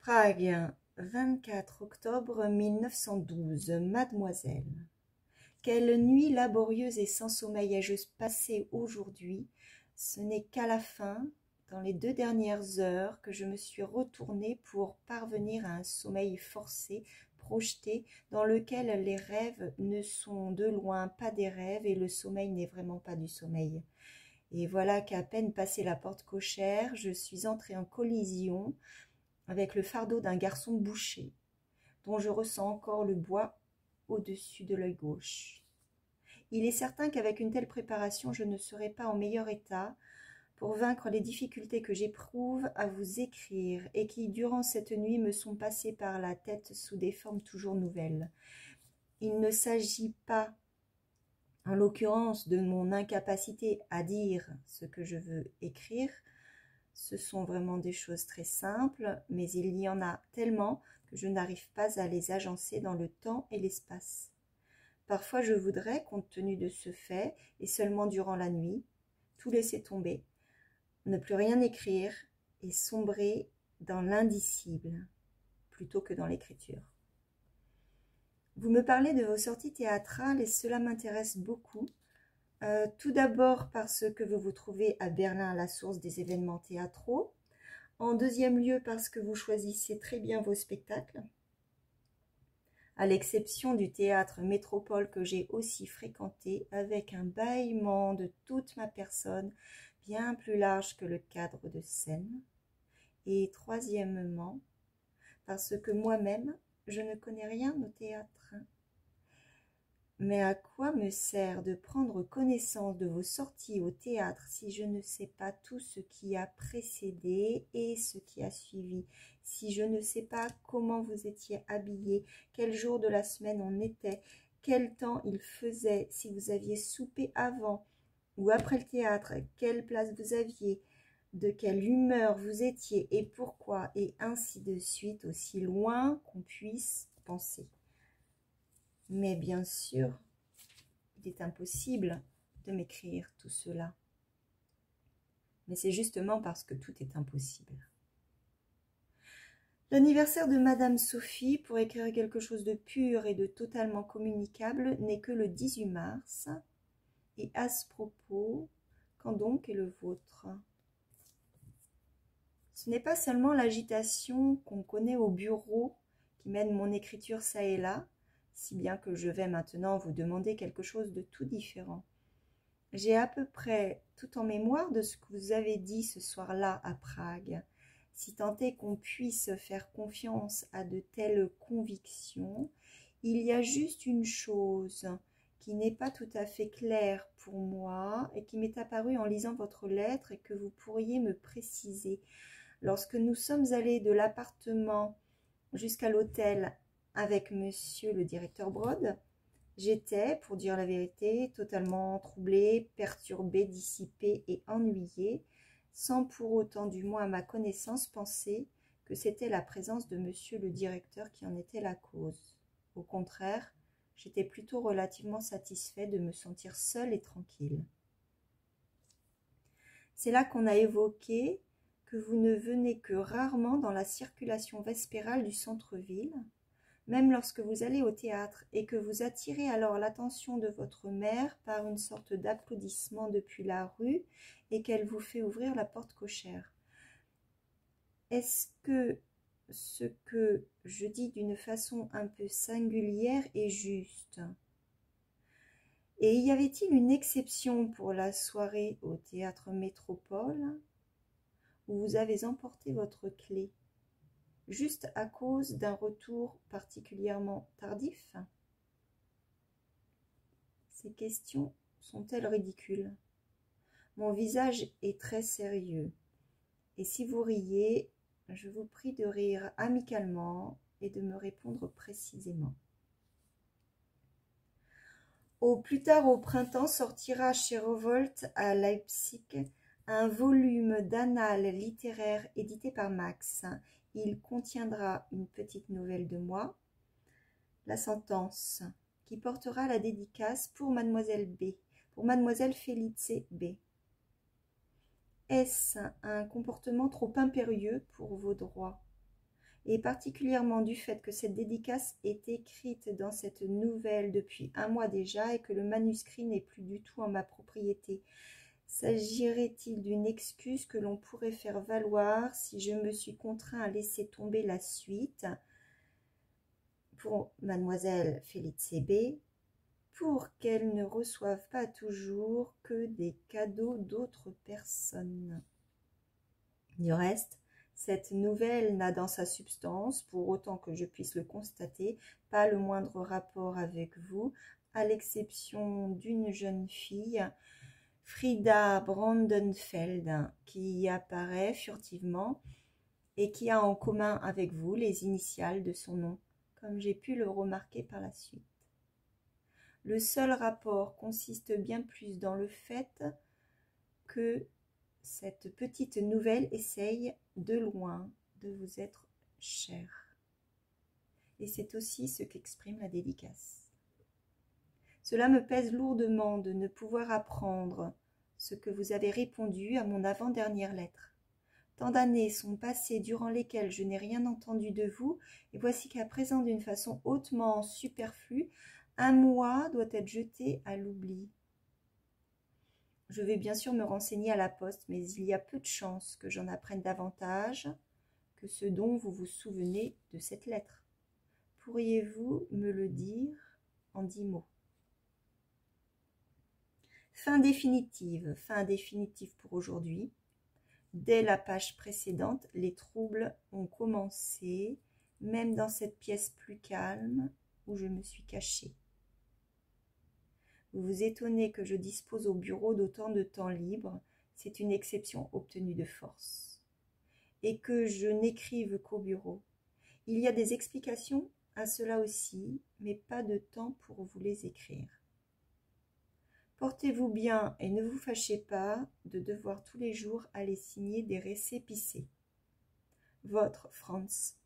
Prague, 24 octobre 1912. Mademoiselle. Quelle nuit laborieuse et sans sommeil ai-je passée aujourd'hui. Ce n'est qu'à la fin, dans les 2 dernières heures, que je me suis retournée pour parvenir à un sommeil forcé, projeté, dans lequel les rêves ne sont de loin pas des rêves et le sommeil n'est vraiment pas du sommeil. Et voilà qu'à peine passé la porte cochère, je suis entrée en collision avec le fardeau d'un garçon boucher, dont je ressens encore le bois au-dessus de l'œil gauche. Il est certain qu'avec une telle préparation, je ne serai pas en meilleur état pour vaincre les difficultés que j'éprouve à vous écrire et qui, durant cette nuit, me sont passées par la tête sous des formes toujours nouvelles. Il ne s'agit pas, en l'occurrence, de mon incapacité à dire ce que je veux écrire. Ce sont vraiment des choses très simples, mais il y en a tellement que je n'arrive pas à les agencer dans le temps et l'espace. Parfois je voudrais, compte tenu de ce fait, et seulement durant la nuit, tout laisser tomber, ne plus rien écrire et sombrer dans l'indicible, plutôt que dans l'écriture. Vous me parlez de vos sorties théâtrales et cela m'intéresse beaucoup. Tout d'abord parce que vous vous trouvez à Berlin à la source des événements théâtraux. En deuxième lieu parce que vous choisissez très bien vos spectacles. À l'exception du théâtre Métropole que j'ai aussi fréquenté avec un bâillement de toute ma personne bien plus large que le cadre de scène. Et troisièmement, parce que moi-même, je ne connais rien au théâtre. Mais à quoi me sert de prendre connaissance de vos sorties au théâtre si je ne sais pas tout ce qui a précédé et ce qui a suivi, si je ne sais pas comment vous étiez habillé, quel jour de la semaine on était, quel temps il faisait, si vous aviez soupé avant ou après le théâtre, quelle place vous aviez, de quelle humeur vous étiez et pourquoi, et ainsi de suite, aussi loin qu'on puisse penser. Mais bien sûr, il est impossible de m'écrire tout cela. Mais c'est justement parce que tout est impossible. L'anniversaire de Madame Sophie, pour écrire quelque chose de pur et de totalement communicable, n'est que le 18 mars. Et à ce propos, quand donc est le vôtre? Ce n'est pas seulement l'agitation qu'on connaît au bureau qui mène mon écriture çà et là, si bien que je vais maintenant vous demander quelque chose de tout différent. J'ai à peu près tout en mémoire de ce que vous avez dit ce soir-là à Prague, si tant est qu'on puisse faire confiance à de telles convictions. Il y a juste une chose qui n'est pas tout à fait claire pour moi et qui m'est apparue en lisant votre lettre et que vous pourriez me préciser. Lorsque nous sommes allés de l'appartement jusqu'à l'hôtel avec monsieur le directeur Brod, j'étais, pour dire la vérité, totalement troublée, perturbée, dissipée et ennuyée, sans pour autant, du moins à ma connaissance, penser que c'était la présence de monsieur le directeur qui en était la cause. Au contraire, j'étais plutôt relativement satisfait de me sentir seule et tranquille. C'est là qu'on a évoqué que vous ne venez que rarement dans la circulation vespérale du centre-ville, même lorsque vous allez au théâtre et que vous attirez alors l'attention de votre mère par une sorte d'applaudissement depuis la rue et qu'elle vous fait ouvrir la porte cochère. Est-ce que ce que je dis d'une façon un peu singulière est juste? Et y avait-il une exception pour la soirée au théâtre Métropole où vous avez emporté votre clé, juste à cause d'un retour particulièrement tardif? Ces questions sont-elles ridicules? Mon visage est très sérieux, et si vous riez, je vous prie de rire amicalement et de me répondre précisément. Au plus tard au printemps sortira chez Revolt à Leipzig un volume d'annales littéraires édité par Max. Il contiendra une petite nouvelle de moi, La Sentence, qui portera la dédicace pour Mademoiselle B, pour Mademoiselle Felice B. Est-ce un comportement trop impérieux pour vos droits? et particulièrement du fait que cette dédicace est écrite dans cette nouvelle depuis un mois déjà et que le manuscrit n'est plus du tout en ma propriété. S'agirait-il d'une excuse que l'on pourrait faire valoir si je me suis contraint à laisser tomber la suite pour mademoiselle Félicie B, pour qu'elle ne reçoive pas toujours que des cadeaux d'autres personnes. Du reste, cette nouvelle n'a dans sa substance, pour autant que je puisse le constater, pas le moindre rapport avec vous, à l'exception d'une jeune fille, Frida Brandenfeld, qui y apparaît furtivement et qui a en commun avec vous les initiales de son nom, comme j'ai pu le remarquer par la suite. Le seul rapport consiste bien plus dans le fait que cette petite nouvelle essaye de loin de vous être chère. Et c'est aussi ce qu'exprime la dédicace. Cela me pèse lourdement de ne pouvoir apprendre ce que vous avez répondu à mon avant-dernière lettre. Tant d'années sont passées durant lesquelles je n'ai rien entendu de vous, et voici qu'à présent, d'une façon hautement superflue, un mois doit être jeté à l'oubli. Je vais bien sûr me renseigner à la poste, mais il y a peu de chances que j'en apprenne davantage que ce dont vous vous souvenez de cette lettre. Pourriez-vous me le dire en 10 mots? Fin définitive pour aujourd'hui. Dès la page précédente, les troubles ont commencé, même dans cette pièce plus calme où je me suis cachée. Vous vous étonnez que je dispose au bureau d'autant de temps libre, c'est une exception obtenue de force. Et que je n'écrive qu'au bureau. Il y a des explications à cela aussi, mais pas de temps pour vous les écrire. Portez-vous bien et ne vous fâchez pas de devoir tous les jours aller signer des récépissés. Votre Franz.